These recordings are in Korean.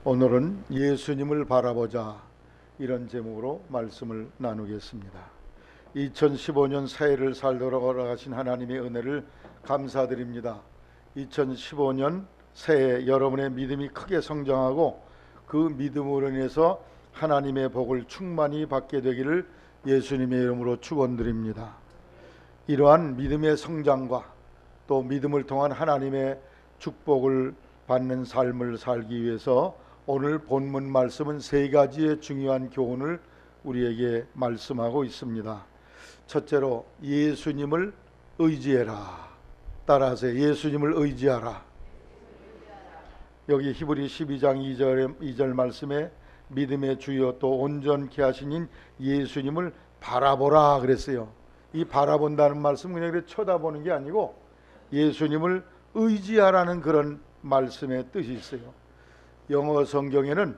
오늘은 예수님을 바라보자, 이런 제목으로 말씀을 나누겠습니다. 2015년 새해를 살돌아가신 하나님의 은혜를 감사드립니다. 2015년 새해 여러분의 믿음이 크게 성장하고 그 믿음으로 인해서 하나님의 복을 충만히 받게 되기를 예수님의 이름으로 축원드립니다. 이러한 믿음의 성장과 또 믿음을 통한 하나님의 축복을 받는 삶을 살기 위해서 오늘 본문 말씀은 세 가지의 중요한 교훈을 우리에게 말씀하고 있습니다. 첫째로 예수님을 의지해라. 따라하세요. 예수님을 의지하라. 여기 히브리 12장 2절 말씀에 믿음의 주여 또 온전케 하시는 예수님을 바라보라 그랬어요. 이 바라본다는 말씀은 그냥 쳐다보는 게 아니고 예수님을 의지하라는 그런 말씀의 뜻이 있어요. 영어 성경에는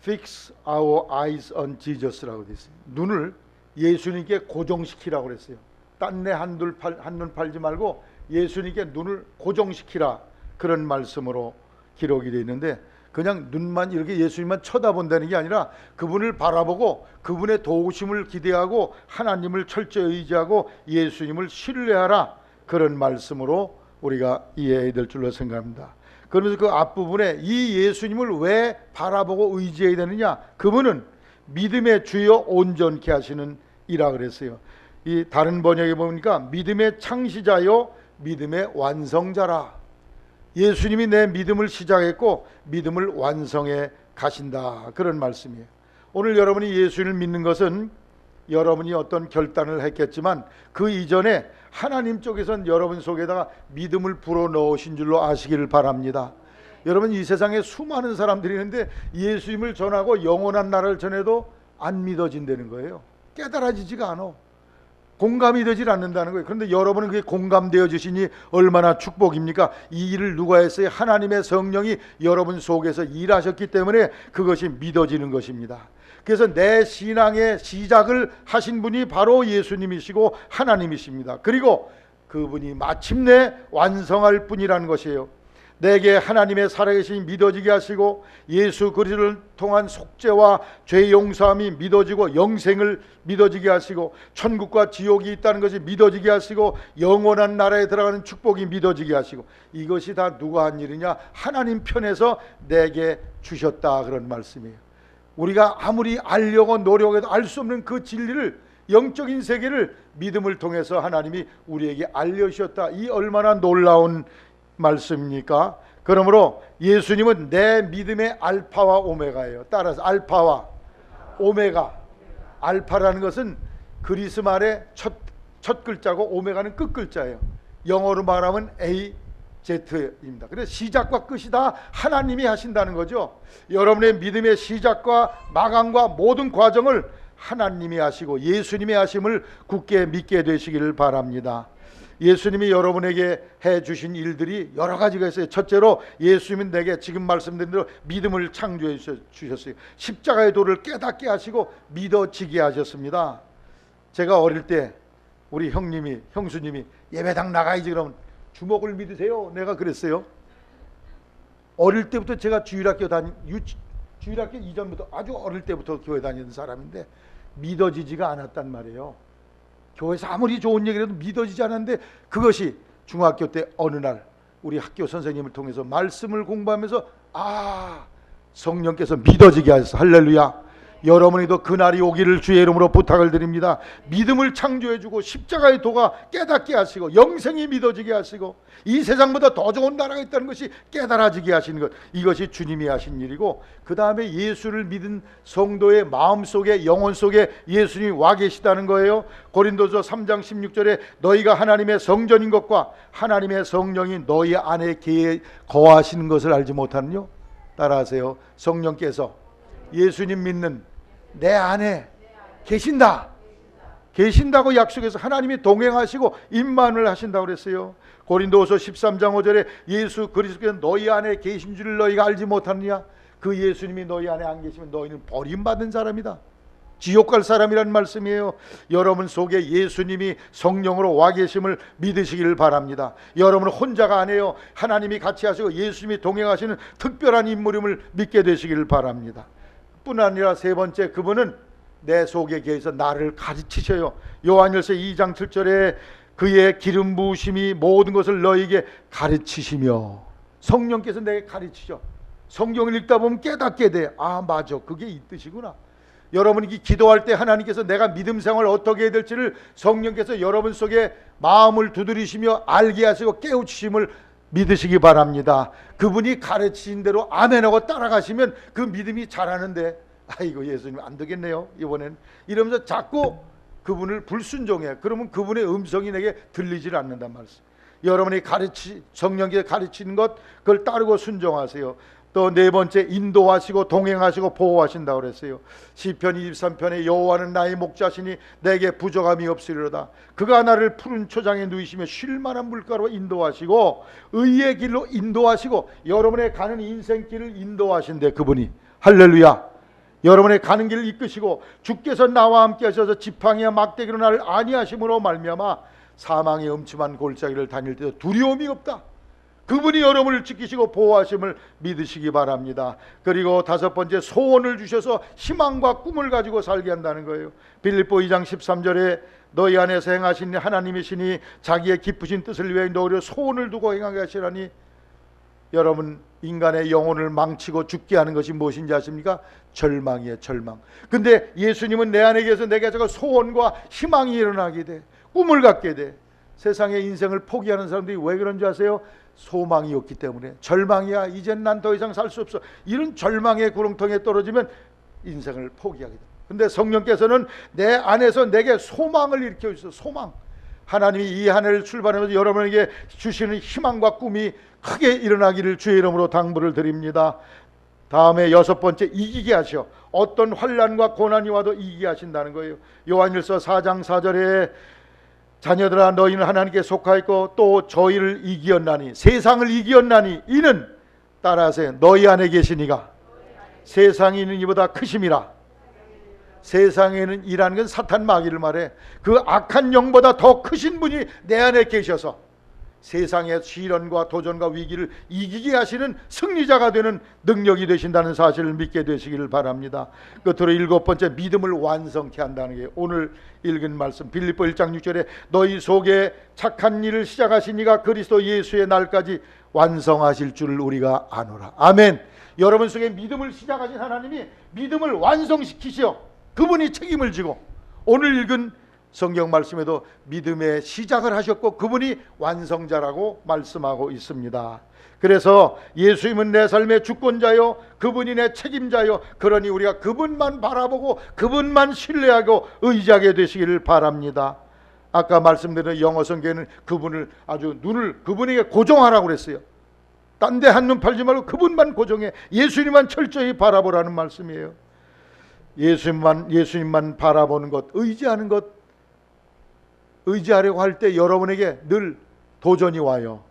Fix our eyes on Jesus라고 되어 있어요. 눈을 예수님께 고정시키라고 그랬어요. 딴데 한눈 팔지 말고 예수님께 눈을 고정시키라, 그런 말씀으로 기록이 되어 있는데, 그냥 눈만 이렇게 예수님만 쳐다본다는 게 아니라 그분을 바라보고 그분의 도우심을 기대하고 하나님을 철저히 의지하고 예수님을 신뢰하라, 그런 말씀으로 우리가 이해해야 될 줄로 생각합니다. 그러면서 그 앞부분에 이 예수님을 왜 바라보고 의지해야 되느냐, 그분은 믿음의 주여 온전케 하시는 이라 그랬어요. 이 다른 번역에 보니까 믿음의 창시자요 믿음의 완성자라. 예수님이 내 믿음을 시작했고 믿음을 완성해 가신다, 그런 말씀이에요. 오늘 여러분이 예수님을 믿는 것은 여러분이 어떤 결단을 했겠지만 그 이전에 하나님 쪽에선 여러분 속에다가 믿음을 불어넣으신 줄로 아시기를 바랍니다. 여러분, 이 세상에 수많은 사람들이 있는데 예수님을 전하고 영원한 나라를 전해도 안 믿어진다는 거예요. 깨달아지지가 않아. 공감이 되질 않는다는 거예요. 그런데 여러분은 그게 공감되어 주시니 얼마나 축복입니까? 이 일을 누가 했어요? 하나님의 성령이 여러분 속에서 일하셨기 때문에 그것이 믿어지는 것입니다. 그래서 내 신앙의 시작을 하신 분이 바로 예수님이시고 하나님이십니다. 그리고 그분이 마침내 완성할 분이라는 것이에요. 내게 하나님의 살아계심이 믿어지게 하시고 예수 그리스도를 통한 속죄와 죄 용서함이 믿어지고 영생을 믿어지게 하시고 천국과 지옥이 있다는 것이 믿어지게 하시고 영원한 나라에 들어가는 축복이 믿어지게 하시고, 이것이 다 누가 한 일이냐? 하나님 편에서 내게 주셨다, 그런 말씀이에요. 우리가 아무리 알려고 노력해도 알 수 없는 그 진리를, 영적인 세계를 믿음을 통해서 하나님이 우리에게 알려주셨다. 이 얼마나 놀라운 말씀입니까? 그러므로 예수님은 내 믿음의 알파와 오메가예요. 따라서 알파와 오메가. 알파라는 것은 그리스 말의 첫 글자고 오메가는 끝 글자예요. 영어로 말하면 Z입니다. 그래서 시작과 끝이 다 하나님이 하신다는 거죠. 여러분의 믿음의 시작과 마감과 모든 과정을 하나님이 하시고 예수님이 하심을 굳게 믿게 되시기를 바랍니다. 예수님이 여러분에게 해주신 일들이 여러 가지가 있어요. 첫째로 예수님은 내게 지금 말씀드린 대로 믿음을 창조해 주셨어요. 십자가의 도를 깨닫게 하시고 믿어지게 하셨습니다. 제가 어릴 때 우리 형수님이 예배당 나가야지 그러면 주먹을 믿으세요, 내가 그랬어요. 어릴 때부터 제가 주일학교 이전부터 아주 어릴 때부터 교회 다니는 사람인데 믿어지지가 않았단 말이에요. 교회에서 아무리 좋은 얘기를 해도 믿어지지 않았는데, 그것이 중학교 때 어느 날 우리 학교 선생님을 통해서 말씀을 공부하면서 성령께서 믿어지게 하셔서, 할렐루야. 여러분이도 그날이 오기를 주의 이름으로 부탁을 드립니다. 믿음을 창조해주고 십자가의 도가 깨닫게 하시고 영생이 믿어지게 하시고 이 세상보다 더 좋은 나라가 있다는 것이 깨달아지게 하시는 것, 이것이 주님이 하신 일이고, 그 다음에 예수를 믿은 성도의 마음속에, 영혼 속에 예수님이 와 계시다는 거예요. 고린도서 3장 16절에 너희가 하나님의 성전인 것과 하나님의 성령이 너희 안에 거하시는 것을 알지 못하느뇨? 따라하세요. 성령께서 예수님 믿는 내 안에 계신다고 약속해서 하나님이 동행하시고 임만을 하신다고 그랬어요. 고린도후서 13장 5절에 예수 그리스도께서 너희 안에 계신 줄을 너희가 알지 못하느냐? 그 예수님이 너희 안에 안 계시면 너희는 버림받은 사람이다. 지옥 갈 사람이란 말씀이에요. 여러분 속에 예수님이 성령으로 와 계심을 믿으시기를 바랍니다. 여러분은 혼자가 아니에요. 하나님이 같이 하시고 예수님이 동행하시는 특별한 인물임을 믿게 되시기를 바랍니다. 뿐 아니라 세 번째, 그분은 내 속에 계셔서 나를 가르치셔요. 요한일서 2장 7절에 그의 기름 부으심이 모든 것을 너에게 가르치시며, 성령께서 내게 가르치셔. 성경을 읽다 보면 깨닫게 돼. 아, 맞아, 그게 이 뜻이구나. 여러분이 기도할 때 하나님께서 내가 믿음 생활을 어떻게 해야 될지를 성령께서 여러분 속에 마음을 두드리시며 알게 하시고 깨우치심을 믿으시기 바랍니다. 그분이 가르치신 대로 아멘하고 따라가시면 그 믿음이 자라는데, 아이고 예수님 안 되겠네요 이번엔, 이러면서 자꾸 그분을 불순종해. 그러면 그분의 음성이 내게 들리질 않는단 말씀. 여러분이 성령께서 가르치는 것, 그걸 따르고 순종하세요. 또 네 번째, 인도하시고 동행하시고 보호하신다고 그랬어요. 시편 23편에 여호와는 나의 목자시니 내게 부족함이 없으리로다. 그가 나를 푸른 초장에 누이시며 쉴 만한 물가로 인도하시고 의의 길로 인도하시고, 여러분의 가는 인생길을 인도하신대 그분이. 할렐루야. 여러분의 가는 길을 이끄시고 주께서 나와 함께 하셔서 지팡이와 막대기로 나를 안위하심으로 말미암아 사망의 음침한 골짜기를 다닐 때도 두려움이 없다. 그분이 여러분을 지키시고 보호하심을 믿으시기 바랍니다. 그리고 다섯 번째, 소원을 주셔서 희망과 꿈을 가지고 살게 한다는 거예요. 빌립보 2장 13절에 너희 안에서 행하신 하나님이시니 자기의 깊으신 뜻을 위해 너희를 소원을 두고 행하게 하시라니. 여러분, 인간의 영혼을 망치고 죽게 하는 것이 무엇인지 아십니까? 절망이에요, 절망. 근데 예수님은 내 안에 계셔서 내게 저거 소원과 희망이 일어나게 돼. 꿈을 갖게 돼. 세상의 인생을 포기하는 사람들이 왜 그런지 아세요? 소망이 없기 때문에. 절망이야, 이젠 난 더 이상 살 수 없어, 이런 절망의 구렁텅이에 떨어지면 인생을 포기하게 돼. 근데 성령께서는 내 안에서 내게 소망을 일으켜 주셔서, 소망. 하나님이 이 한 해를 출발하면서 여러분에게 주시는 희망과 꿈이 크게 일어나기를 주의 이름으로 당부를 드립니다. 다음에 여섯 번째, 이기게 하셔. 어떤 환난과 고난이 와도 이기게 하신다는 거예요. 요한일서 4장 4절에 자녀들아 너희는 하나님께 속하였고 또 저희를 이기었나니, 세상을 이기었나니 이는 따라하세요. 너희 안에 계시니가 세상이 있는 이보다 크심이라. 세상에는 이라는 건 사탄 마귀를 말해. 그 악한 영보다 더 크신 분이 내 안에 계셔서 세상의 시련과 도전과 위기를 이기게 하시는 승리자가 되는 능력이 되신다는 사실을 믿게 되시기를 바랍니다. 끝으로 일곱 번째, 믿음을 완성케 한다는 게 오늘 읽은 말씀, 빌립보 1장 6절에 너희 속에 착한 일을 시작하신 이가 그리스도 예수의 날까지 완성하실 줄을 우리가 아노라. 아멘. 여러분 속에 믿음을 시작하신 하나님이 믿음을 완성시키시어 그분이 책임을 지고, 오늘 읽은 성경 말씀에도 믿음의 시작을 하셨고 그분이 완성자라고 말씀하고 있습니다. 그래서 예수님은 내 삶의 주권자요, 그분이 내 책임자요, 그러니 우리가 그분만 바라보고 그분만 신뢰하고 의지하게 되시기를 바랍니다. 아까 말씀드린 영어 성경에는 그분을 아주 눈을 그분에게 고정하라고 그랬어요. 딴 데 한눈 팔지 말고 그분만 고정해, 예수님만 철저히 바라보라는 말씀이에요. 예수님만 바라보는 것, 의지하는 것, 의지하려고 할 때 여러분에게 늘 도전이 와요.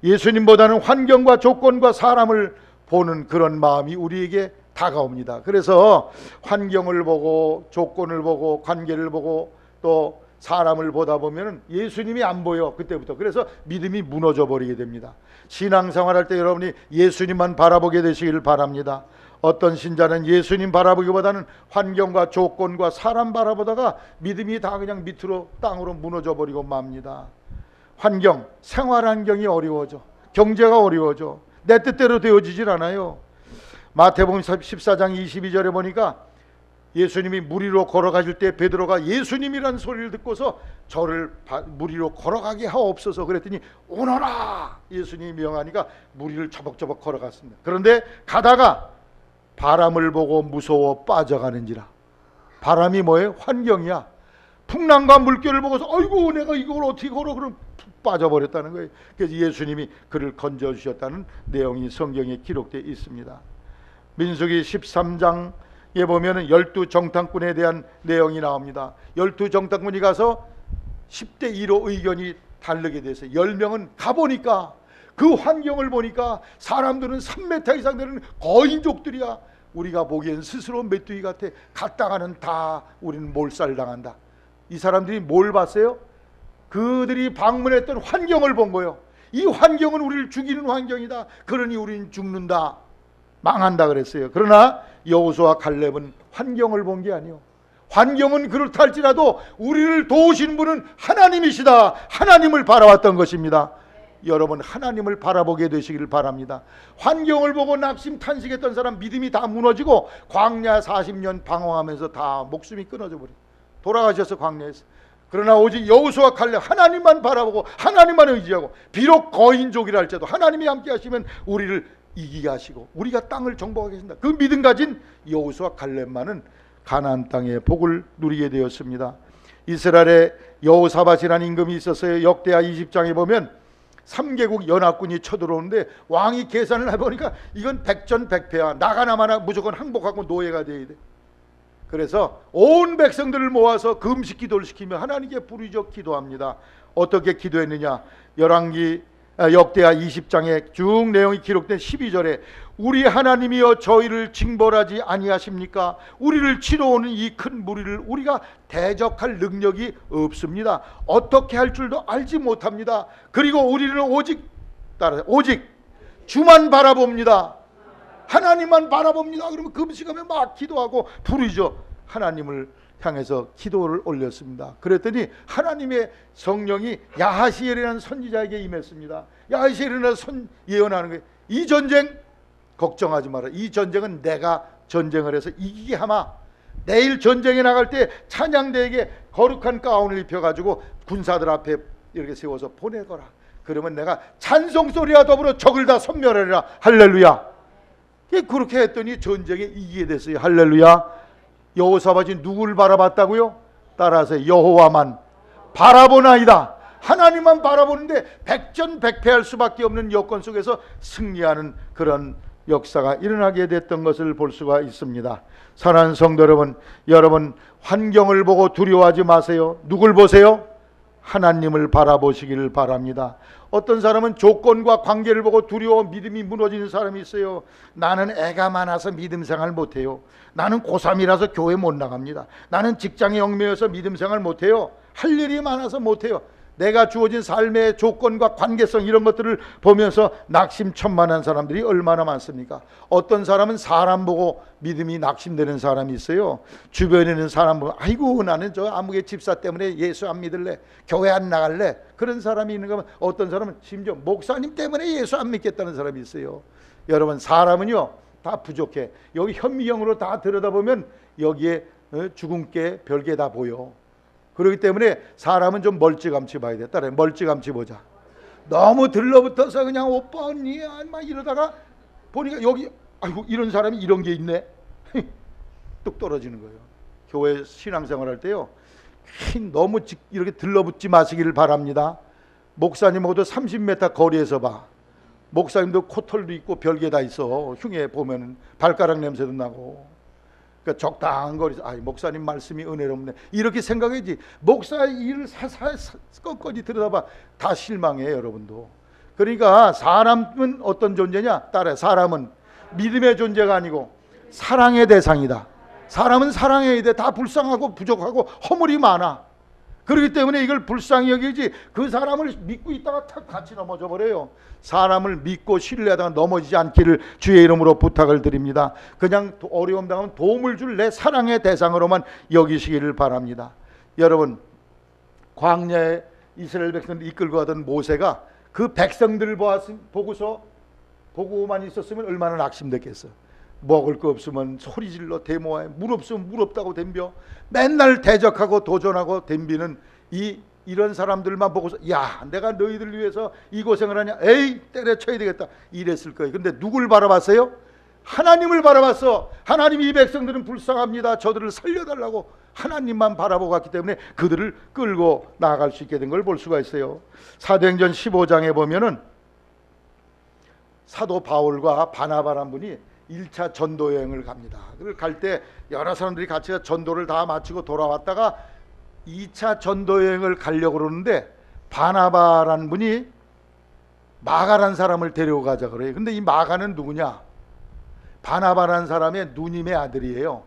예수님보다는 환경과 조건과 사람을 보는 그런 마음이 우리에게 다가옵니다. 그래서 환경을 보고 조건을 보고 관계를 보고 또 사람을 보다 보면 예수님이 안 보여, 그때부터. 그래서 믿음이 무너져 버리게 됩니다. 신앙생활 할 때 여러분이 예수님만 바라보게 되시기를 바랍니다. 어떤 신자는 예수님 바라보기보다는 환경과 조건과 사람 바라보다가 믿음이 다 그냥 밑으로 땅으로 무너져 버리고 맙니다. 환경, 생활 환경이 어려워져, 경제가 어려워져, 내 뜻대로 되어지질 않아요. 마태복음 14장 22절에 보니까 예수님이 물 위로 걸어가실 때 베드로가 예수님이란 소리를 듣고서 저를 물 위로 걸어가게 하옵소서 그랬더니 오너라, 예수님이 명하니까 물 위를 저벅저벅 걸어갔습니다. 그런데 가다가 바람을 보고 무서워 빠져가는지라. 바람이 뭐예요? 환경이야. 풍랑과 물결을 보고서 아이고 내가 이걸 어떻게 걸어, 그럼 푹 빠져버렸다는 거예요. 그래서 예수님이 그를 건져주셨다는 내용이 성경에 기록되어 있습니다. 민수기 13장에 보면 12정탐꾼에 대한 내용이 나옵니다. 12정탐꾼이 가서 10대 2로 의견이 다르게 돼서 10명은 가보니까 그 환경을 보니까 사람들은 3m 이상 되는 거인족들이야. 우리가 보기엔 스스로 메뚜기 같아. 갔다가는 다 우리는 몰살당한다. 이 사람들이 뭘 봤어요? 그들이 방문했던 환경을 본 거예요. 이 환경은 우리를 죽이는 환경이다. 그러니 우리는 죽는다, 망한다 그랬어요. 그러나 여호수아 갈렙은 환경을 본 게 아니에요. 환경은 그렇다 할지라도 우리를 도우신 분은 하나님이시다. 하나님을 바라왔던 것입니다. 여러분, 하나님을 바라보게 되시기를 바랍니다. 환경을 보고 낙심 탄식했던 사람 믿음이 다 무너지고 광야 40년 방황하면서 다 목숨이 끊어져 버려요. 돌아가셔서 광야에서. 그러나 오직 여호수아 갈렙 하나님만 바라보고 하나님만 의지하고, 비록 거인족이라 할지라도 하나님이 함께 하시면 우리를 이기게 하시고 우리가 땅을 정복하게 하신다. 그 믿음 가진 여호수아 갈렙만은 가나안 땅의 복을 누리게 되었습니다. 이스라엘에 여호사밧이라는 임금이 있었어요. 역대하 20장에 보면 3개국 연합군이 쳐들어오는데 왕이 계산을 해보니까 이건 백전백패야. 나가나 마나 무조건 항복하고 노예가 돼야 돼. 그래서 온 백성들을 모아서 금식 기도를 시키며 하나님께 부르짖어 기도합니다. 어떻게 기도했느냐? 역대하 20장에 쭉 내용이 기록된 12절에 우리 하나님이여 저희를 징벌하지 아니하십니까? 우리를 치러오는 이 큰 무리를 우리가 대적할 능력이 없습니다. 어떻게 할 줄도 알지 못합니다. 그리고 우리는 오직 주만 바라봅니다. 하나님만 바라봅니다. 그러면 금식하며 막 기도하고 부르짖어 하나님을 향해서 기도를 올렸습니다. 그랬더니 하나님의 성령이 야하시엘이라는 선지자에게 임했습니다. 야하시엘이라는 예언하는 거예요. 이 전쟁 걱정하지 마라. 이 전쟁은 내가 전쟁을 해서 이기게 하마. 내일 전쟁에 나갈 때 찬양대에게 거룩한 가운을 입혀가지고 군사들 앞에 이렇게 세워서 보내거라. 그러면 내가 찬송 소리와 더불어 적을 다 섬멸하리라. 할렐루야. 그렇게 했더니 전쟁에 이기게 됐어요. 할렐루야. 여호사밧이 누구를 바라봤다고요? 따라서 여호와만 바라보나이다. 하나님만 바라보는데 백전백패할 수밖에 없는 여건 속에서 승리하는 그런 역사가 일어나게 됐던 것을 볼 수가 있습니다. 사랑하는 성도 여러분 환경을 보고 두려워하지 마세요. 누굴 보세요? 하나님을 바라보시기를 바랍니다. 어떤 사람은 조건과 관계를 보고 두려워 믿음이 무너지는 사람이 있어요. 나는 애가 많아서 믿음 생활 못해요. 나는 고3이라서 교회 못 나갑니다. 나는 직장에 얽매여서 믿음 생활 못해요. 할 일이 많아서 못해요. 내가 주어진 삶의 조건과 관계성 이런 것들을 보면서 낙심천만한 사람들이 얼마나 많습니까? 어떤 사람은 사람 보고 믿음이 낙심되는 사람이 있어요. 주변에 있는 사람 보고 아이고 나는 저 아무개 집사 때문에 예수 안 믿을래, 교회 안 나갈래, 그런 사람이 있는 거면 어떤 사람은 심지어 목사님 때문에 예수 안 믿겠다는 사람이 있어요. 여러분, 사람은요 다 부족해. 여기 현미경으로 다 들여다보면 여기에 죽음께 별게 다 보여. 그렇기 때문에 사람은 좀 멀찌감치 봐야 돼. 따라해, 멀찌감치 보자. 너무 들러붙어서 그냥 오빠 언니 막 이러다가 보니까 여기 아이고 이런 사람이 이런 게 있네. 뚝 떨어지는 거예요. 교회 신앙생활 할 때요 너무 이렇게 들러붙지 마시기를 바랍니다. 목사님하고도 30m 거리에서 봐. 목사님도 코털도 있고 별게 다 있어. 흉에 보면 발가락 냄새도 나고. 그러니까 적당한 거리에서 목사님 말씀이 은혜롭네 이렇게 생각해야지. 목사의 일을 사살 끝까지 들여다봐 다 실망해 여러분도. 그러니까 사람은 어떤 존재냐? 따라해. 사람은 믿음의 존재가 아니고 사랑의 대상이다. 사람은 사랑해야 돼. 다 불쌍하고 부족하고 허물이 많아. 그렇기 때문에 이걸 불쌍히 여기지 그 사람을 믿고 있다가 탁 같이 넘어져 버려요. 사람을 믿고 신뢰하다가 넘어지지 않기를 주의 이름으로 부탁을 드립니다. 그냥 어려움 당하면 도움을 줄 내 사랑의 대상으로만 여기시기를 바랍니다. 여러분, 광야에 이스라엘 백성들 이끌고 가던 모세가 그 백성들을 보고만 있었으면 얼마나 낙심됐겠어. 먹을 거 없으면 소리질러 대모해, 물 없으면 물 없다고 덤벼, 맨날 대적하고 도전하고 덤비는 이런 사람들만 보고서 야 내가 너희들 위해서 이 고생을 하냐, 에이 때려쳐야 되겠다 이랬을 거예요. 근데 누굴 바라봤어요? 하나님을 바라봤어. 하나님이 이 백성들은 불쌍합니다, 저들을 살려달라고 하나님만 바라보고 갔기 때문에 그들을 끌고 나아갈 수 있게 된 걸 볼 수가 있어요. 사도행전 15장에 보면은 사도 바울과 바나바란 분이 1차 전도 여행을 갑니다. 그걸 갈 때 여러 사람들이 같이 전도를 다 마치고 돌아왔다가 2차 전도 여행을 가려고 그러는데 바나바라는 분이 마가란 사람을 데려가자 그래요. 근데 이 마가는 누구냐? 바나바라는 사람의 누님의 아들이에요.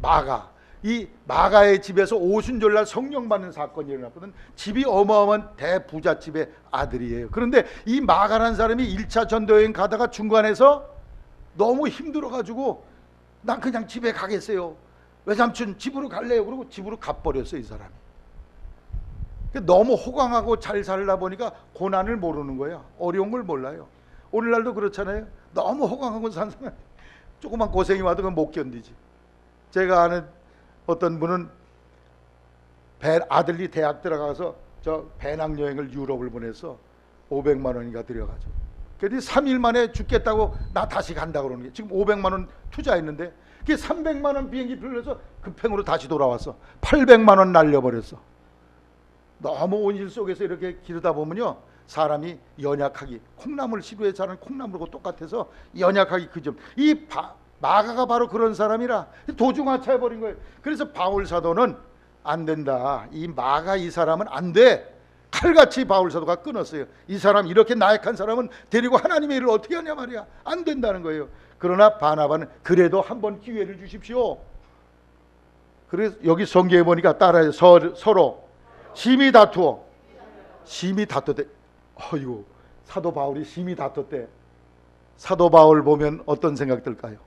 마가. 이 마가의 집에서 오순절날 성령 받는 사건이 일어났거든. 집이 어마어마한 대부잣집의 아들이에요. 그런데 이 마가라는 사람이 1차 전도여행 가다가 중간에서 너무 힘들어가지고 난 그냥 집에 가겠어요. 외삼촌 집으로 갈래요. 그러고 집으로 가버렸어요. 이 사람이. 너무 호강하고 잘 살다 보니까 고난을 모르는 거야. 어려운 걸 몰라요. 오늘날도 그렇잖아요. 너무 호강하고 산 사람 조그만 고생이 와도 그건 못 견디지. 제가 아는 어떤 분은 아들이 대학 들어가서 저 배낭여행을 유럽을 보내서 500만 원인가 들여가지고, 그래도 3일 만에 죽겠다고 나 다시 간다 그러는 게, 지금 500만 원 투자했는데 그게 300만 원 비행기 표를 급행으로 다시 돌아왔어. 800만 원 날려버렸어. 너무 온실 속에서 이렇게 기르다 보면요, 사람이 연약하기, 콩나물 시루에 자란 콩나물하고 똑같아서 연약하기 그 점. 이 마가가 바로 그런 사람이라 도중하차해버린 거예요. 그래서 바울 사도는 안 된다. 이 마가 이 사람은 안 돼. 칼같이 바울 사도가 끊었어요. 이 사람, 이렇게 나약한 사람은 데리고 하나님의 일을 어떻게 하냐 말이야. 안 된다는 거예요. 그러나 바나바는 그래도 한번 기회를 주십시오. 그래서 여기 성경에 보니까 따라해. 서로 심히 다투어. 심히 다투대. 어이구, 사도 바울이 심히 다퉜대. 사도 바울 보면 어떤 생각 들까요?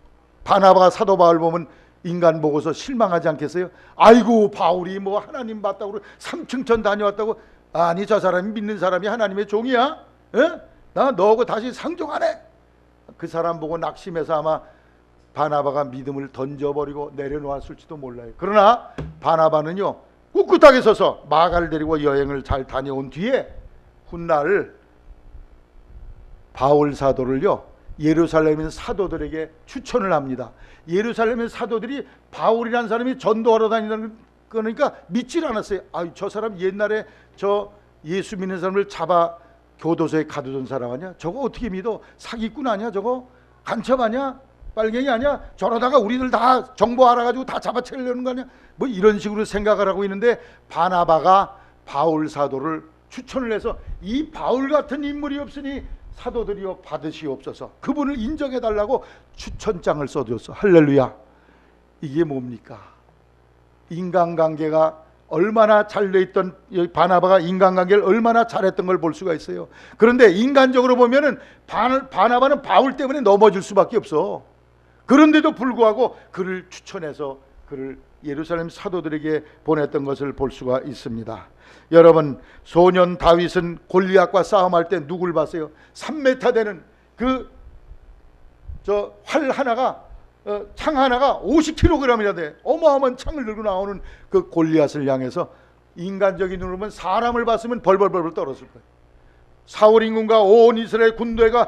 바나바가 사도 바울 보면 인간 보고서 실망하지 않겠어요? 아이고, 바울이 뭐 하나님 봤다고 3층천 다녀왔다고. 아니, 저 사람이 믿는 사람이 하나님의 종이야? 에? 나 너하고 다시 상종하네. 그 사람 보고 낙심해서 아마 바나바가 믿음을 던져버리고 내려놓았을지도 몰라요. 그러나 바나바는요, 꿋꿋하게 서서 마가를 데리고 여행을 잘 다녀온 뒤에 훗날 바울 사도를요, 예루살렘에 있는 사도들에게 추천을 합니다. 예루살렘에 있는 사도들이 바울이라는 사람이 전도하러 다닌다는 거니까 믿질 않았어요. 아, 저 사람 옛날에 저 예수 믿는 사람을 잡아 교도소에 가두던 사람 아니야? 저거 어떻게 믿어? 사기꾼 아니야? 저거 간첩 아니야? 빨갱이 아니야? 저러다가 우리들 다 정보 알아가지고 다 잡아채려는 거 아니야? 뭐 이런 식으로 생각을 하고 있는데, 바나바가 바울 사도를 추천을 해서 이 바울 같은 인물이 없으니 사도들이여 받으시옵소서, 그분을 인정해달라고 추천장을 써줬어. 할렐루야. 이게 뭡니까? 인간관계가 얼마나 잘돼있던 바나바가 인간관계를 얼마나 잘했던 걸 볼 수가 있어요. 그런데 인간적으로 보면은 바나바는 바울 때문에 넘어질 수밖에 없어. 그런데도 불구하고 그를 추천해서 그를 예루살렘 사도들에게 보냈던 것을 볼 수가 있습니다. 여러분, 소년 다윗은 골리앗과 싸움할 때 누굴 봤어요? 3m 되는 그 활 하나가, 창 하나가 50kg이나 돼. 어마어마한 창을 들고 나오는 그 골리앗을 향해서 인간적인 눈으로 보면, 사람을 봤으면 벌벌벌 떨었을 거예요. 사울 인군과 온 이스라엘 군대가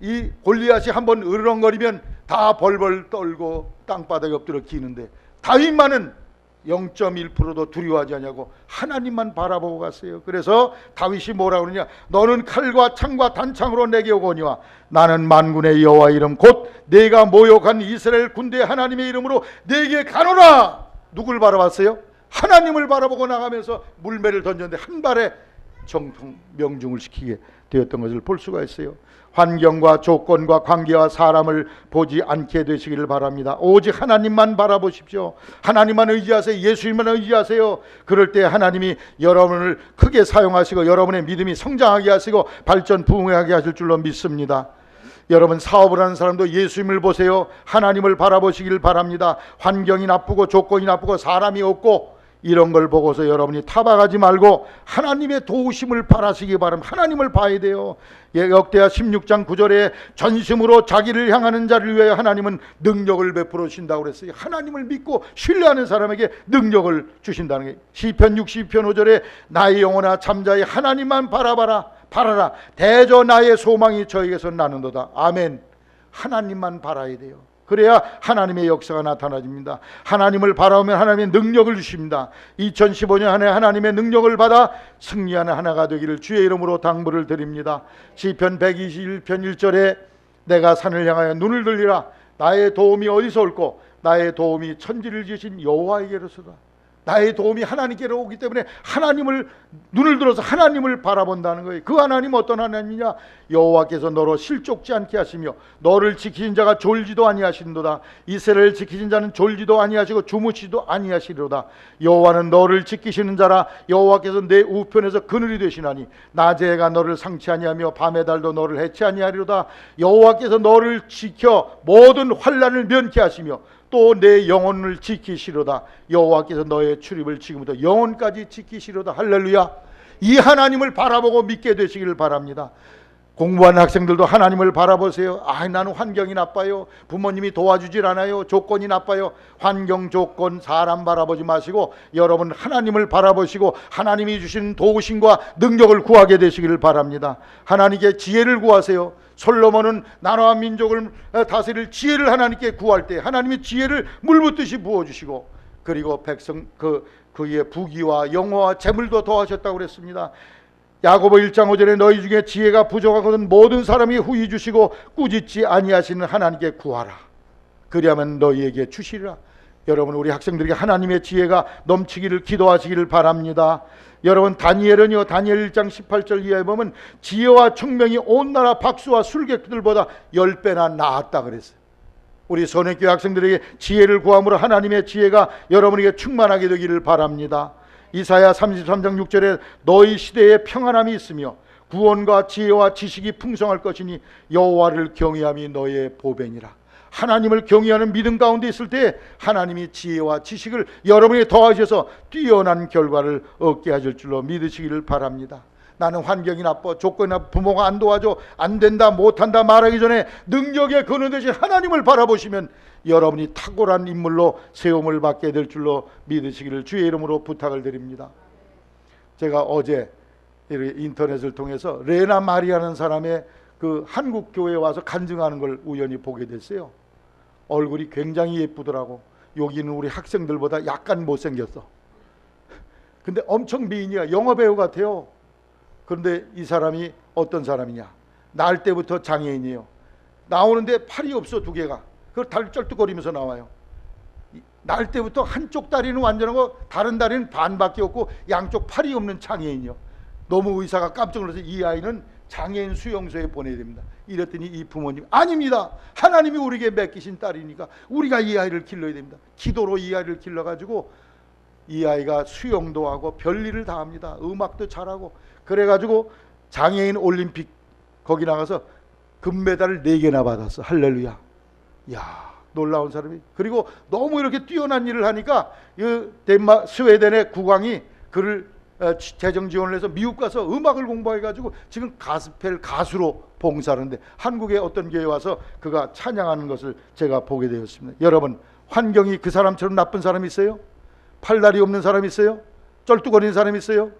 이 골리앗이 한번 으르렁거리면 다 벌벌 떨고 땅바닥에 엎드려 기는데, 다윗만은 0.1%도 두려워하지 않냐고 하나님만 바라보고 갔어요. 그래서 다윗이 뭐라 그러냐? 너는 칼과 창과 단창으로 내게 오거니와 나는 만군의 여호와 이름 곧 내가 모욕한 이스라엘 군대 하나님의 이름으로 내게 가노라. 누굴 바라봤어요? 하나님을 바라보고 나가면서 물매를 던졌는데 한 발에 정통 명중을 시키게 되었던 것을 볼 수가 있어요. 환경과 조건과 관계와 사람을 보지 않게 되시기를 바랍니다. 오직 하나님만 바라보십시오. 하나님만 의지하세요. 예수님만 의지하세요. 그럴 때 하나님이 여러분을 크게 사용하시고 여러분의 믿음이 성장하게 하시고 발전 부흥하게 하실 줄로 믿습니다. 여러분, 사업을 하는 사람도 예수님을 보세요. 하나님을 바라보시길 바랍니다. 환경이 나쁘고 조건이 나쁘고 사람이 없고 이런 걸 보고서 여러분이 타박하지 말고 하나님의 도우심을 바라시기 바랍니다. 하나님을 봐야 돼요. 역대하 16장 9절에 전심으로 자기를 향하는 자를 위하여 하나님은 능력을 베풀어 주신다고 그랬어요. 하나님을 믿고 신뢰하는 사람에게 능력을 주신다는 게, 시편 60편 5절에 나의 영혼아 잠자히 하나님만 바라라. 대저 나의 소망이 저에게서 나는도다. 아멘. 하나님만 바라야 돼요. 그래야 하나님의 역사가 나타나집니다. 하나님을 바라보면 하나님의 능력을 주십니다. 2015년 한 해 하나님의 능력을 받아 승리하는 하나가 되기를 주의 이름으로 당부를 드립니다. 시편 121편 1절에 내가 산을 향하여 눈을 들리라. 나의 도움이 어디서 올꼬? 나의 도움이 천지를 지으신 여호와에게로서다. 나의 도움이 하나님께로 오기 때문에 하나님을 눈을 들어서 하나님을 바라본다는 거예요. 그 하나님은 어떤 하나님이냐? 여호와께서 너로 실족지 않게 하시며 너를 지키신 자가 졸지도 아니하시는도다. 이스라엘을 지키신 자는 졸지도 아니하시고 주무시지도 아니하시리로다. 여호와는 너를 지키시는 자라. 여호와께서 내 우편에서 그늘이 되시나니 낮에 해가 너를 상치 아니하며 밤의 달도 너를 해치 아니하리로다. 여호와께서 너를 지켜 모든 환난을 면케 하시며 또 내 영혼을 지키시로다. 여호와께서 너의 출입을 지금부터 영혼까지 지키시로다. 할렐루야. 이 하나님을 바라보고 믿게 되시기를 바랍니다. 공부하는 학생들도 하나님을 바라보세요. 나는 환경이 나빠요. 부모님이 도와주질 않아요. 조건이 나빠요. 환경, 조건, 사람 바라보지 마시고 여러분 하나님을 바라보시고 하나님이 주신 도우심과 능력을 구하게 되시기를 바랍니다. 하나님께 지혜를 구하세요. 솔로몬은 나라와 민족을 다스릴 지혜를 하나님께 구할 때 하나님이 지혜를 물붓듯이 부어주시고 그리고 백성 그의 부귀와 영화와 재물도 더하셨다고 그랬습니다. 야고보 1장 5절에 너희 중에 지혜가 부족하거든 모든 사람이 후히 주시고 꾸짖지 아니하시는 하나님께 구하라. 그리하면 너희에게 주시리라. 여러분 우리 학생들에게 하나님의 지혜가 넘치기를 기도하시기를 바랍니다. 여러분 다니엘은요, 다니엘 1장 18절 이하에 보면 지혜와 총명이 온 나라 박수와 술객들보다 10배나 나았다 그랬어요. 우리 선행교회 학생들에게 지혜를 구함으로 하나님의 지혜가 여러분에게 충만하게 되기를 바랍니다. 이사야 33장 6절에 너희 시대에 평안함이 있으며 구원과 지혜와 지식이 풍성할 것이니 여호와를 경외함이 너의 보배니라. 하나님을 경외하는 믿음 가운데 있을 때 하나님이 지혜와 지식을 여러분에게 더하셔서 뛰어난 결과를 얻게 하실 줄로 믿으시기를 바랍니다. 나는 환경이 나빠, 조건이 나빠, 부모가 안 도와줘, 안 된다, 못한다 말하기 전에 능력의 근원 되신 하나님을 바라보시면 여러분이 탁월한 인물로 세움을 받게 될 줄로 믿으시기를 주의 이름으로 부탁을 드립니다. 제가 어제 인터넷을 통해서 레나 마리아라는 사람의 그 한국 교회에 와서 간증하는 걸 우연히 보게 됐어요. 얼굴이 굉장히 예쁘더라고. 여기는 우리 학생들보다 약간 못생겼어. 근데 엄청 미인이야. 영화 배우 같아요. 그런데 이 사람이 어떤 사람이냐? 날 때부터 장애인이에요. 나오는데 팔이 없어, 두 개가. 그걸 다리 쩔뚝거리면서 나와요. 날 때부터 한쪽 다리는 완전하고 다른 다리는 반밖에 없고 양쪽 팔이 없는 장애인이요. 너무 의사가 깜짝 놀라서 이 아이는 장애인 수용소에 보내야 됩니다. 이랬더니 이 부모님 아닙니다. 하나님이 우리에게 맡기신 딸이니까 우리가 이 아이를 길러야 됩니다. 기도로 이 아이를 길러가지고 이 아이가 수영도 하고 별일을 다 합니다. 음악도 잘하고 그래가지고 장애인 올림픽 거기 나가서 금메달을 4개나 받았어. 할렐루야. 야, 놀라운 사람이. 그리고 너무 이렇게 뛰어난 일을 하니까 스웨덴의 국왕이 그를 재정 지원을 해서 미국 가서 음악을 공부해가지고 지금 가스펠 가수로 봉사하는데 한국의 어떤 교회에 와서 그가 찬양하는 것을 제가 보게 되었습니다. 여러분 환경이 그 사람처럼 나쁜 사람이 있어요? 팔다리 없는 사람이 있어요? 쩔뚝거리는 사람이 있어요?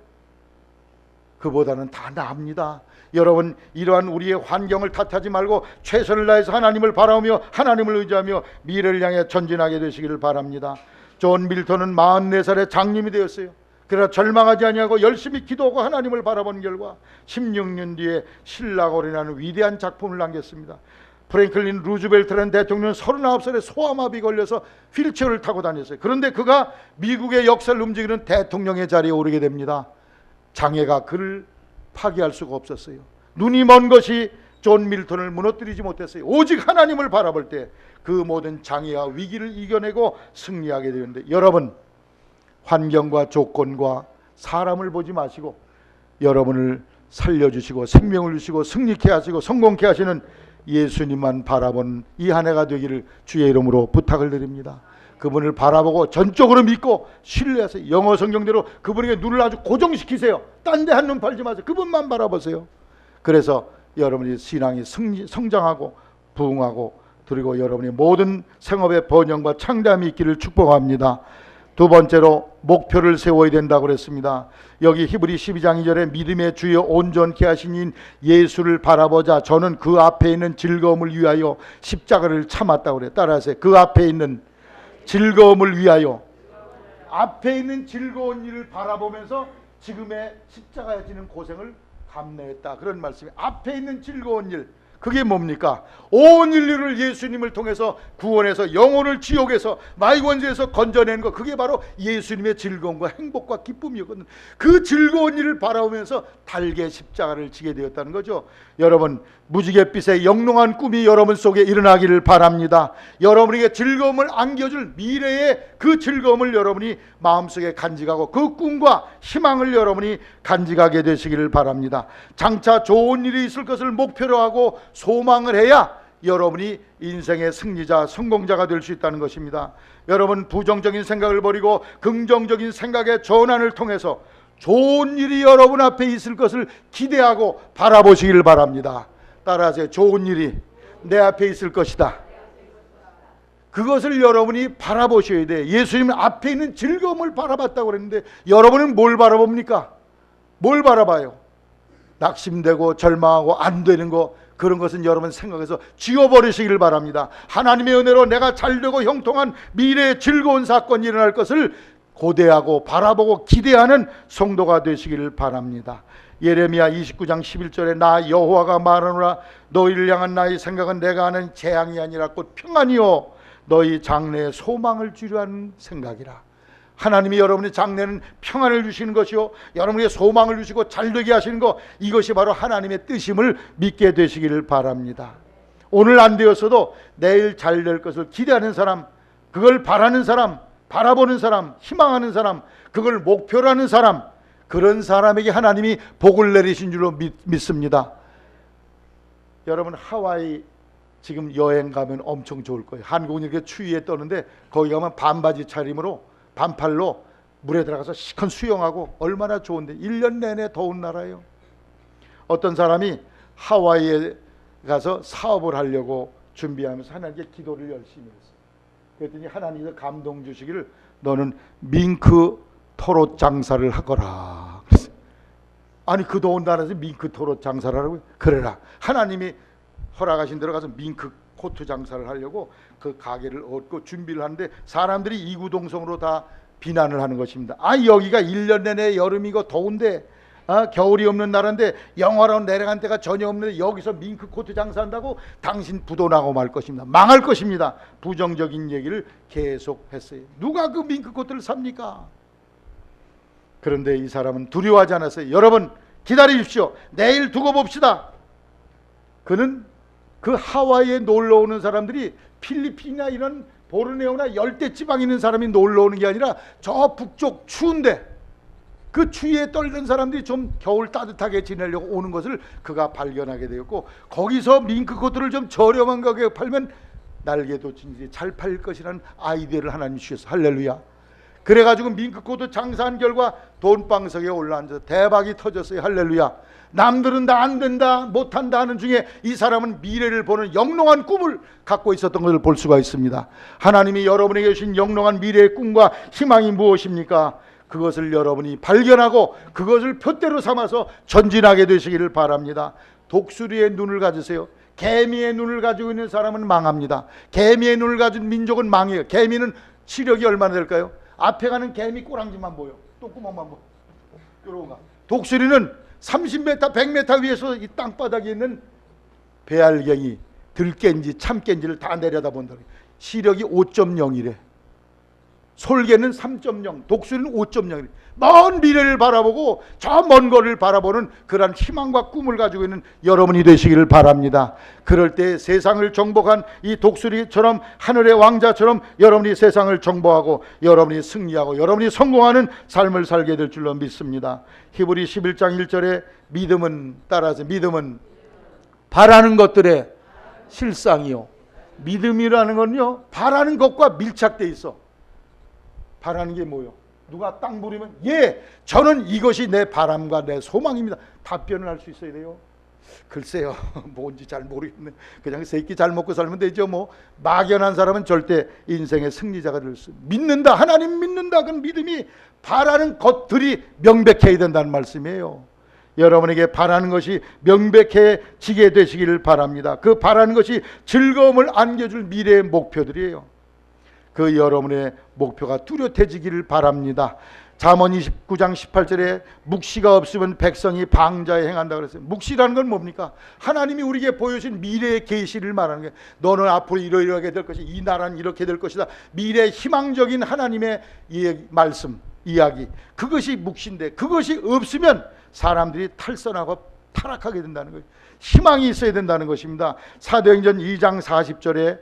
그보다는 다 나합니다. 여러분 이러한 우리의 환경을 탓하지 말고 최선을 다해서 하나님을 바라보며 하나님을 의지하며 미래를 향해 전진하게 되시기를 바랍니다. 존 밀턴은 44살에 장님이 되었어요. 그러나 절망하지 아니하고 열심히 기도하고 하나님을 바라본 결과 16년 뒤에 신라골이라는 위대한 작품을 남겼습니다. 프랭클린 루즈벨트라는 대통령은 39살에 소아마비 걸려서 휠체어를 타고 다녔어요. 그런데 그가 미국의 역사를 움직이는 대통령의 자리에 오르게 됩니다. 장애가 그를 파괴할 수가 없었어요. 눈이 먼 것이 존 밀턴을 무너뜨리지 못했어요. 오직 하나님을 바라볼 때 그 모든 장애와 위기를 이겨내고 승리하게 되는데 여러분 환경과 조건과 사람을 보지 마시고 여러분을 살려주시고 생명을 주시고 승리케 하시고 성공케 하시는 예수님만 바라본 이 한 해가 되기를 주의 이름으로 부탁을 드립니다. 그분을 바라보고 전적으로 믿고 신뢰하세요. 영어 성경대로 그분에게 눈을 아주 고정시키세요. 딴 데 한눈 팔지 마세요. 그분만 바라보세요. 그래서 여러분의 신앙이 성장하고 부흥하고 그리고 여러분의 모든 생업의 번영과 창담이 있기를 축복합니다. 두 번째로 목표를 세워야 된다고 그랬습니다. 여기 히브리 12장 2절에 믿음의 주여 온전케 하신 예수를 바라보자. 저는 그 앞에 있는 즐거움을 위하여 십자가를 참았다고 그래요. 따라하세요. 그 앞에 있는 즐거움을 위하여. 앞에 있는 즐거운 일을 바라보면서 지금의 십자가에 지는 고생을 감내했다. 그런 말씀이 앞에 있는 즐거운 일. 그게 뭡니까? 온 인류를 예수님을 통해서 구원해서 영혼을 지옥에서 마이원지에서 건져내는 것, 그게 바로 예수님의 즐거움과 행복과 기쁨이었거든요. 그 즐거운 일을 바라보면서 달게 십자가를 지게 되었다는 거죠. 여러분, 무지갯빛의 영롱한 꿈이 여러분 속에 일어나기를 바랍니다. 여러분에게 즐거움을 안겨줄 미래의 그 즐거움을 여러분이 마음속에 간직하고 그 꿈과 희망을 여러분이 간직하게 되시기를 바랍니다. 장차 좋은 일이 있을 것을 목표로 하고 소망을 해야 여러분이 인생의 승리자, 성공자가 될 수 있다는 것입니다. 여러분, 부정적인 생각을 버리고 긍정적인 생각의 전환을 통해서 좋은 일이 여러분 앞에 있을 것을 기대하고 바라보시기를 바랍니다. 따라하세요. 좋은 일이 내 앞에 있을 것이다. 그것을 여러분이 바라보셔야 돼. 예수님 앞에 있는 즐거움을 바라봤다고 그랬는데 여러분은 뭘 바라봅니까? 뭘 바라봐요? 낙심되고 절망하고 안 되는 거, 그런 것은 여러분 생각해서 지워버리시기를 바랍니다. 하나님의 은혜로 내가 잘되고 형통한 미래의 즐거운 사건이 일어날 것을 고대하고 바라보고 기대하는 성도가 되시기를 바랍니다. 예레미야 29장 11절에 나 여호와가 말하노라 너희를 향한 나의 생각은 내가 하는 재앙이 아니라 곧 평안이요 너희 장래에 소망을 주려 하는 생각이라. 하나님이 여러분의 장래는 평안을 주시는 것이요 여러분에게 소망을 주시고 잘되게 하시는 것, 이것이 바로 하나님의 뜻임을 믿게 되시기를 바랍니다. 오늘 안 되었어도 내일 잘 될 것을 기대하는 사람, 그걸 바라는 사람, 바라보는 사람, 희망하는 사람, 그걸 목표로 하는 사람, 그런 사람에게 하나님이 복을 내리신 줄로 믿습니다. 여러분, 하와이 지금 여행 가면 엄청 좋을 거예요. 한국은 이렇게 추위에 떠는데 거기 가면 반바지 차림으로 반팔로 물에 들어가서 시큰 수영하고 얼마나 좋은데, 1년 내내 더운 나라예요. 어떤 사람이 하와이에 가서 사업을 하려고 준비하면서 하나님께 기도를 열심히 했어요. 그랬더니 하나님께서 감동 주시기를 너는 밍크 토롯 장사를 하거라. 아니 그 더운 나라에서 밍크 토롯 장사를 하라고? 그래라. 하나님이 허락하신 대로 가서 밍크 코트 장사를 하려고 그 가게를 얻고 준비를 하는데 사람들이 이구동성으로 다 비난을 하는 것입니다. 아, 여기가 1년 내내 여름이고 더운데 겨울이 없는 나라인데 영하로 내려간 때가 전혀 없는데 여기서 밍크 코트 장사한다고 당신 부도나고 말 것입니다. 망할 것입니다. 부정적인 얘기를 계속 했어요. 누가 그 밍크 코트를 삽니까? 그런데 이 사람은 두려워하지 않았어요. 여러분 기다리십시오. 내일 두고 봅시다. 그는 그 하와이에 놀러 오는 사람들이 필리핀이나 이런 보르네오나 열대지방에 있는 사람이 놀러 오는 게 아니라 저 북쪽 추운데 그 추위에 떨던 사람들이 좀 겨울 따뜻하게 지내려고 오는 것을 그가 발견하게 되었고, 거기서 밍크 코트를 좀 저렴한 가격에 팔면 날개도 잘 팔릴 것이라는 아이디어를 하나님 주셨어. 할렐루야. 그래가지고 밍크 코트 장사한 결과 돈방석에 올라앉아서 대박이 터졌어요. 할렐루야. 남들은 다 안 된다 못한다 하는 중에 이 사람은 미래를 보는 영롱한 꿈을 갖고 있었던 것을 볼 수가 있습니다. 하나님이 여러분에게 주신 영롱한 미래의 꿈과 희망이 무엇입니까? 그것을 여러분이 발견하고 그것을 표대로 삼아서 전진하게 되시기를 바랍니다. 독수리의 눈을 가지세요. 개미의 눈을 가지고 있는 사람은 망합니다. 개미의 눈을 가진 민족은 망해요. 개미는 시력이 얼마나 될까요? 앞에 가는 개미 꼬랑지만 보여. 똥구멍만 보여. 요런가. 독수리는 30m, 100m 위에서 이 땅바닥에 있는 배알갱이, 들깬지, 참깬지를 다 내려다본다. 시력이 5.0이래. 솔개는 3.0, 독수리는 5.0이래. 먼 미래를 바라보고 저 먼 거리를 바라보는 그러한 희망과 꿈을 가지고 있는 여러분이 되시기를 바랍니다. 그럴 때 세상을 정복한 이 독수리처럼 하늘의 왕자처럼 여러분이 세상을 정복하고 여러분이 승리하고 여러분이 성공하는 삶을 살게 될 줄로 믿습니다. 히브리 11장 1절에 믿음은, 따라서 믿음은 바라는 것들의 실상이요. 믿음이라는 건요, 바라는 것과 밀착되어 있어. 바라는 게 뭐요? 누가 땅 부리면 예, 저는 이것이 내 바람과 내 소망입니다. 답변을 할 수 있어야 돼요. 글쎄요, 뭔지 잘 모르겠네. 그냥 새끼 잘 먹고 살면 되죠. 뭐 막연한 사람은 절대 인생의 승리자가 될 수. 믿는다, 하나님 믿는다. 그 믿음이 바라는 것들이 명백해야 된다는 말씀이에요. 여러분에게 바라는 것이 명백해지게 되시기를 바랍니다. 그 바라는 것이 즐거움을 안겨줄 미래의 목표들이에요. 그 여러분의 목표가 뚜렷해지기를 바랍니다. 잠언 29장 18절에 묵시가 없으면 백성이 방자에 행한다 그랬어요. 묵시라는 건 뭡니까? 하나님이 우리에게 보여주신 미래의 계시를 말하는 거예요. 너는 앞으로 이러이러하게 될 것이다. 이 나라는 이렇게 될 것이다. 미래 희망적인 하나님의 말씀, 이야기. 그것이 묵시인데 그것이 없으면 사람들이 탈선하고 타락하게 된다는 거예요. 희망이 있어야 된다는 것입니다. 사도행전 2장 40절에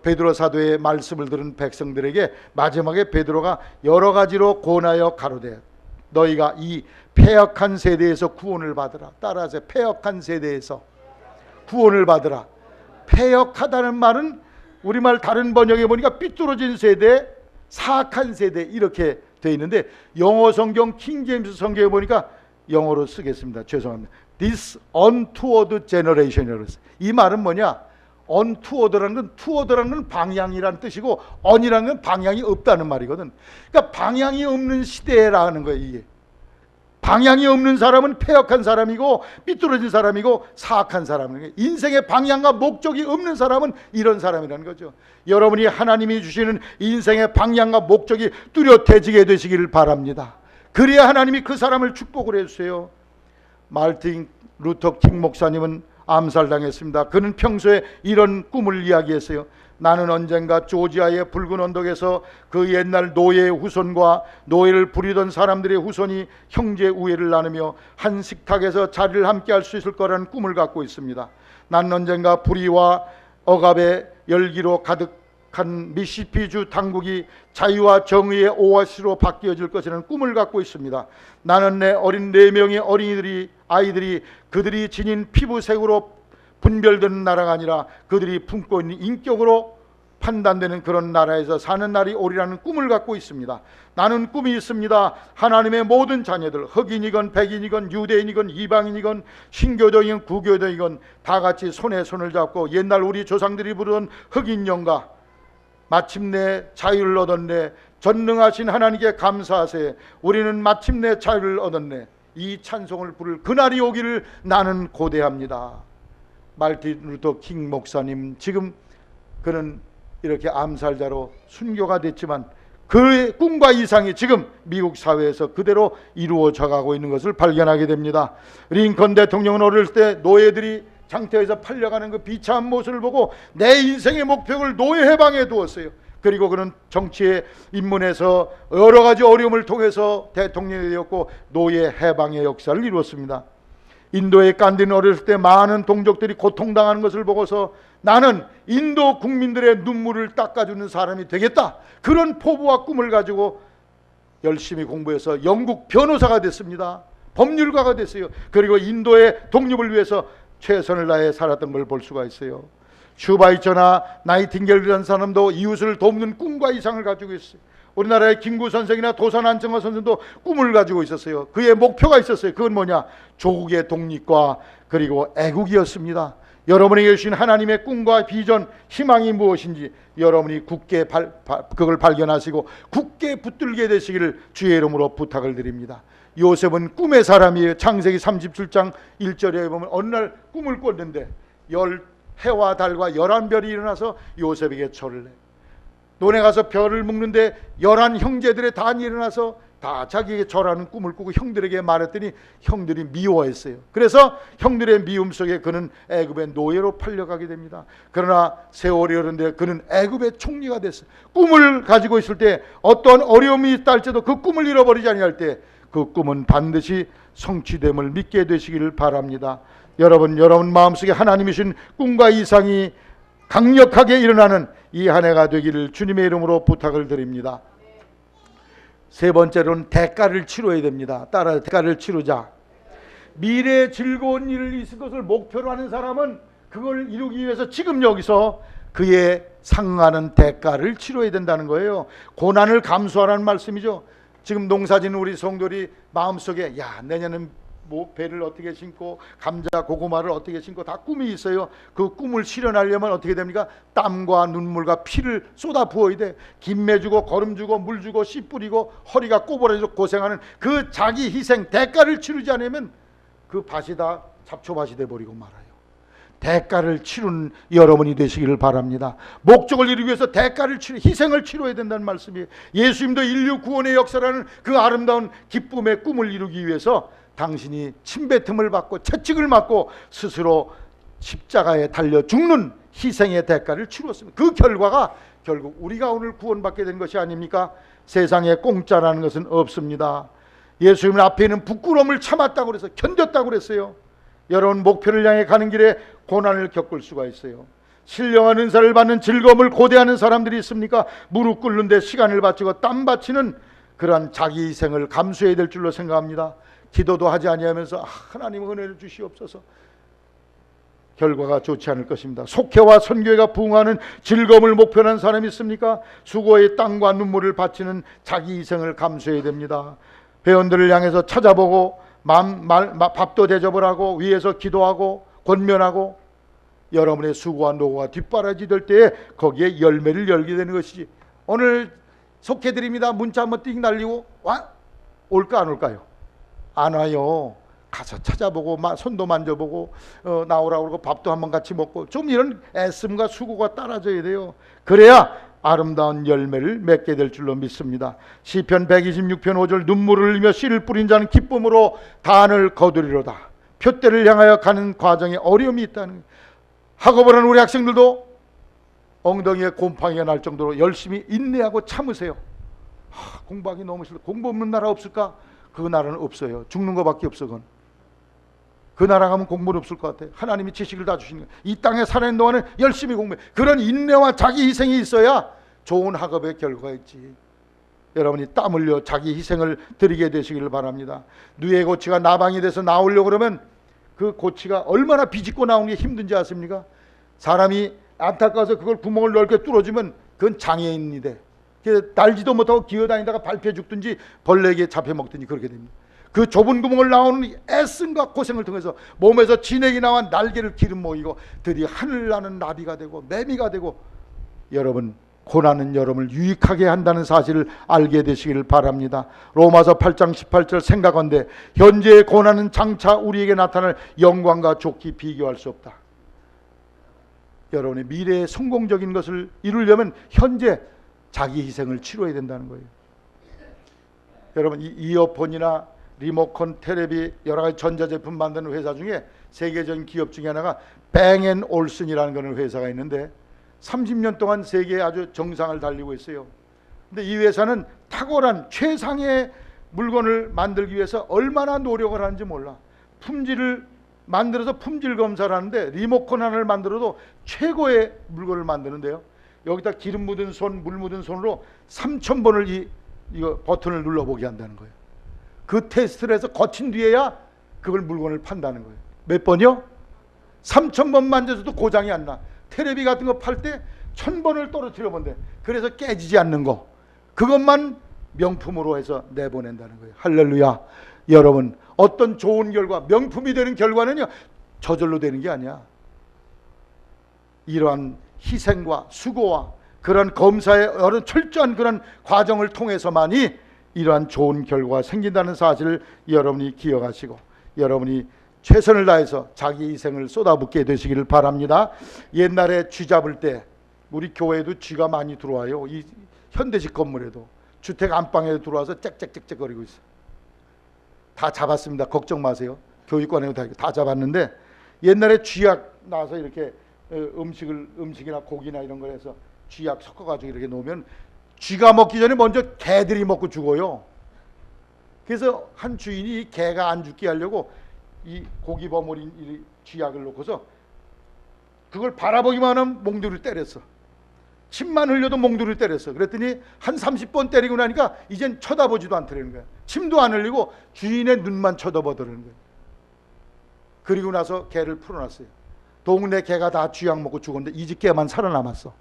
베드로 사도의 말씀을 들은 백성들에게 마지막에 베드로가 여러 가지로 권하여 가로되 너희가 이 패역한 세대에서 구원을 받으라. 따라서 패역한 세대에서 구원을 받으라. 패역하다는 말은 우리말 다른 번역에 보니까 삐뚤어진 세대, 사악한 세대 이렇게 되어 있는데 영어 성경 킹제임스 성경에 보니까 영어로 쓰겠습니다. 죄송합니다. This untoward generation. 이 말은 뭐냐? untoward라는 건 방향이라는 뜻이고 on이라는 건 방향이 없다는 말이거든. 그러니까 방향이 없는 시대라는 거예요. 이게 방향이 없는 사람은 패역한 사람이고 삐뚤어진 사람이고 사악한 사람이에요. 인생의 방향과 목적이 없는 사람은 이런 사람이라는 거죠. 여러분이 하나님이 주시는 인생의 방향과 목적이 뚜렷해지게 되시기를 바랍니다. 그래야 하나님이 그 사람을 축복을 해주세요. 마르틴 루터 킹 목사님은 암살당했습니다. 그는 평소에 이런 꿈을 이야기했어요. 나는 언젠가 조지아의 붉은 언덕에서 그 옛날 노예의 후손과 노예를 부리던 사람들의 후손이 형제 우애를 나누며 한 식탁에서 자리를 함께 할 수 있을 거라는 꿈을 갖고 있습니다. 나는 언젠가 불의와 억압의 열기로 가득한 미시시피주 당국이 자유와 정의의 오아시스로 바뀌어질 것이라는 꿈을 갖고 있습니다. 나는 내 어린 4명의 아이들이 그들이 지닌 피부색으로 분별되는 나라가 아니라 그들이 품고 있는 인격으로 판단되는 그런 나라에서 사는 날이 오리라는 꿈을 갖고 있습니다. 나는 꿈이 있습니다. 하나님의 모든 자녀들, 흑인이건 백인이건 유대인이건 이방인이건 신교도이건 구교도이건 다 같이 손에 손을 잡고 옛날 우리 조상들이 부르던 흑인 영가 마침내 자유를 얻었네. 전능하신 하나님께 감사하세. 우리는 마침내 자유를 얻었네. 이 찬송을 부를 그날이 오기를 나는 고대합니다. 마르틴 루터 킹 목사님, 지금 그는 이렇게 암살자로 순교가 됐지만 그의 꿈과 이상이 지금 미국 사회에서 그대로 이루어져 가고 있는 것을 발견하게 됩니다. 링컨 대통령은 어릴 때 노예들이 장터에서 팔려가는 그 비참한 모습을 보고 내 인생의 목표를 노예 해방에 두었어요. 그리고 그는 정치에 입문해서 여러 가지 어려움을 통해서 대통령이 되었고 노예 해방의 역사를 이루었습니다. 인도의 간디는 어렸을 때 많은 동족들이 고통당하는 것을 보고서 나는 인도 국민들의 눈물을 닦아주는 사람이 되겠다. 그런 포부와 꿈을 가지고 열심히 공부해서 영국 변호사가 됐습니다. 법률가가 됐어요. 그리고 인도의 독립을 위해서 최선을 다해 살았던 걸 볼 수가 있어요. 슈바이처나 나이팅게일이라는 사람도 이웃을 돕는 꿈과 이상을 가지고 있어요. 우리나라의 김구 선생이나 도산 안정화 선생도 꿈을 가지고 있었어요. 그의 목표가 있었어요. 그건 뭐냐? 조국의 독립과 그리고 애국이었습니다. 여러분에게 주신 하나님의 꿈과 비전, 희망이 무엇인지 여러분이 굳게 그걸 발견하시고 굳게 붙들게 되시기를 주의 이름으로 부탁을 드립니다. 요셉은 꿈의 사람이에요. 창세기 37장 1절에 보면 어느 날 꿈을 꿨는데 해와 달과 11별이 일어나서 요셉에게 절을 해. 논에 가서 별을 묶는데 11 형제들의 단이 일어나서 다 자기에게 절하는 꿈을 꾸고 형들에게 말했더니 형들이 미워했어요. 그래서 형들의 미움 속에 그는 애굽의 노예로 팔려가게 됩니다. 그러나 세월이 흐르는데 그는 애굽의 총리가 됐어요. 꿈을 가지고 있을 때 어떤 어려움이 있다 할지라도 그 꿈을 잃어버리지 아니할 때 그 꿈은 반드시 성취됨을 믿게 되시기를 바랍니다. 여러분 마음속에 하나님이 주신 꿈과 이상이 강력하게 일어나는 이 한 해가 되기를 주님의 이름으로 부탁을 드립니다. 세 번째로는 대가를 치러야 됩니다. 따라 대가를 치르자. 미래에 즐거운 일을 있을 것을 목표로 하는 사람은 그걸 이루기 위해서 지금 여기서 그에 상응하는 대가를 치러야 된다는 거예요. 고난을 감수하라는 말씀이죠. 지금 농사짓는 우리 성도들이 마음속에 내년은 배를 어떻게 심고 감자 고구마를 어떻게 심고 다 꿈이 있어요. 그 꿈을 실현하려면 어떻게 됩니까? 땀과 눈물과 피를 쏟아 부어야 돼. 김매 주고 거름 주고 물 주고 씨 뿌리고 허리가 꼬부라져 고생하는 그 자기 희생 대가를 치르지 않으면 그 밭이 다 잡초밭이 돼버리고 말아요. 대가를 치르는 여러분이 되시기를 바랍니다. 목적을 이루기 위해서 희생을 치러야 된다는 말씀이에요. 예수님도 인류 구원의 역사라는 그 아름다운 기쁨의 꿈을 이루기 위해서 당신이 침뱉음을 받고 채찍을 맞고 스스로 십자가에 달려 죽는 희생의 대가를 치루었습니다. 그 결과가 결국 우리가 오늘 구원받게 된 것이 아닙니까? 세상에 공짜라는 것은 없습니다. 예수님 앞에 있는 부끄러움을 참았다고 그래서 견뎠다고 그랬어요. 여러분, 목표를 향해 가는 길에 고난을 겪을 수가 있어요. 신령한 은사를 받는 즐거움을 고대하는 사람들이 있습니까? 무릎 꿇는데 시간을 바치고 땀 바치는 그러한 자기 희생을 감수해야 될 줄로 생각합니다. 기도도 하지 아니하면서 하나님 은혜를 주시옵소서, 결과가 좋지 않을 것입니다. 속회와 선교회가 부흥하는 즐거움을 목표로 한 사람이 있습니까? 수고의 땀과 눈물을 바치는 자기 희생을 감수해야 됩니다. 회원들을 향해서 찾아보고 밥도 대접을 하고 위에서 기도하고 권면하고 여러분의 수고와 노고가 뒷바라지 될 때에 거기에 열매를 열게 되는 것이지, 오늘 속회드립니다 문자 한번 띵 날리고 올까 안 올까요? 안 와요. 가서 찾아보고 손도 만져보고 나오라고 그러고 밥도 한번 같이 먹고 좀 이런 애씀과 수고가 따라져야 돼요. 그래야 아름다운 열매를 맺게 될 줄로 믿습니다. 시편 126편 5절, 눈물을 흘리며 씨를 뿌린 자는 기쁨으로 단을 거두리로다. 표대를 향하여 가는 과정에 어려움이 있다는, 학업을 하는 우리 학생들도 엉덩이에 곰팡이가 날 정도로 열심히 인내하고 참으세요. 공부하기 너무 싫어. 공부 없는 나라 없을까? 그 나라는 없어요. 죽는 것밖에 없어. 그 나라 가면 공부는 없을 것 같아요. 하나님이 지식을 다 주시는 거예요. 이 땅에 사는 동안은 열심히 공부해. 그런 인내와 자기 희생이 있어야 좋은 학업의 결과가 있지. 여러분이 땀 흘려 자기 희생을 드리게 되시기를 바랍니다. 누에 고치가 나방이 돼서 나오려고 그러면 그 고치가 얼마나 비집고 나오는 게 힘든지 아십니까? 사람이 안타까워서 그걸 구멍을 넓게 뚫어주면 그건 장애인이 돼. 날지도 못하고 기어다니다가 밟혀 죽든지 벌레에게 잡혀먹든지 그렇게 됩니다. 그 좁은 구멍을 나오는 애씀과 고생을 통해서 몸에서 진액이 나와 날개를 기름 모이고 드디어 하늘 나는 나비가 되고 매미가 되고, 여러분, 고난은 여러분을 유익하게 한다는 사실을 알게 되시기를 바랍니다. 로마서 8장 18절, 생각한데 현재의 고난은 장차 우리에게 나타날 영광과 좋게 비교할 수 없다. 여러분의 미래의 성공적인 것을 이루려면 현재 자기 희생을 치러야 된다는 거예요. 여러분, 이 이어폰이나 리모컨, 테레비, 여러 가지 전자제품 만드는 회사 중에 세계적인 기업 중에 하나가 뱅앤올슨이라는 그런 회사가 있는데 30년 동안 세계에 아주 정상을 달리고 있어요. 근데 이 회사는 탁월한 최상의 물건을 만들기 위해서 얼마나 노력을 하는지 몰라. 품질을 만들어서 품질 검사를 하는데 리모컨 하나를 만들어도 최고의 물건을 만드는데요. 여기다 기름 묻은 손, 물 묻은 손으로 3,000번을 이거 버튼을 눌러보게 한다는 거예요. 그 테스트를 해서 거친 뒤에야 그걸 물건을 판다는 거예요. 몇 번이요? 3,000번 만져서도 고장이 안 나. 테레비 같은 거 팔 때 1,000번을 떨어뜨려 본대. 그래서 깨지지 않는 거, 그것만 명품으로 해서 내보낸다는 거예요. 할렐루야. 여러분, 어떤 좋은 결과, 명품이 되는 결과는요, 저절로 되는 게 아니야. 이러한 희생과 수고와 그런 검사의 어떤 철저한 그런 과정을 통해서만이 이러한 좋은 결과가 생긴다는 사실을 여러분이 기억하시고 여러분이 최선을 다해서 자기 희생을 쏟아붓게 되시기를 바랍니다. 옛날에 쥐 잡을 때 우리 교회에도 쥐가 많이 들어와요. 이 현대식 건물에도 주택 안방에 들어와서 짹짹짹짹 거리고 있어요. 다 잡았습니다. 걱정 마세요. 교육관에 다 잡았는데, 옛날에 쥐약 나서 이렇게 음식이나 고기나 이런 걸 해서 쥐약 섞어가지고 이렇게 놓으면 쥐가 먹기 전에 먼저 개들이 먹고 죽어요. 그래서 한 주인이 이 개가 안 죽게 하려고 이 고기 버무린 이 쥐약을 놓고서 그걸 바라보기만 하면 몽둥이를 때렸어. 침만 흘려도 몽둥이를 때렸어. 그랬더니 한 30번 때리고 나니까 이젠 쳐다보지도 않더라는 거야. 침도 안 흘리고 주인의 눈만 쳐다보더라는 거야. 그리고 나서 개를 풀어놨어요. 동네 개가 다 쥐약 먹고 죽었는데 이 집 개만 살아남았어.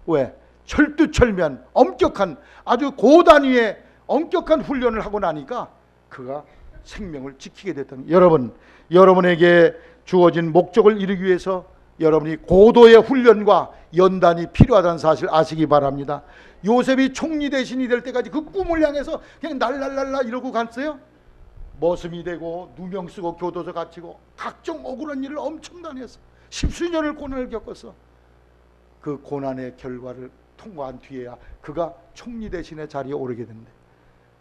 왜? 철두철미한 엄격한 아주 고단위의 엄격한 훈련을 하고 나니까 그가 생명을 지키게 됐다는 거예요. 여러분, 여러분에게 주어진 목적을 이루기 위해서 여러분이 고도의 훈련과 연단이 필요하다는 사실 아시기 바랍니다. 요셉이 총리 대신이 될 때까지 그 꿈을 향해서 그냥 날랄랄라 이러고 갔어요. 머슴이 되고 누명 쓰고 교도소 갇히고 각종 억울한 일을 엄청나게 했어. 십수년을 고난을 겪어서 그 고난의 결과를 통과한 뒤에야 그가 총리 대신의 자리에 오르게 됩니다.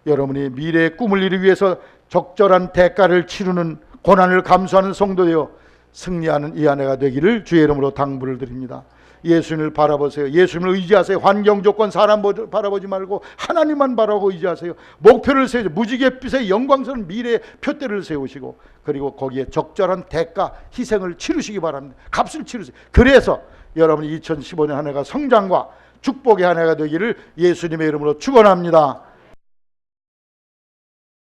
여러분이 미래의 꿈을 이루기 위해서 적절한 대가를 치르는 고난을 감수하는 성도되어 승리하는 이 아내가 되기를 주의 이름으로 당부를 드립니다. 예수님을 바라보세요. 예수님을 의지하세요. 환경 조건 사람 바라보지 말고 하나님만 바라보고 의지하세요. 목표를 세우세요. 무지갯빛의 영광스러운 미래의 표대를 세우시고 그리고 거기에 적절한 대가 희생을 치르시기 바랍니다. 값을 치르세요. 그래서 여러분이 2015년 한 해가 성장과 축복의 한 해가 되기를 예수님의 이름으로 축원합니다.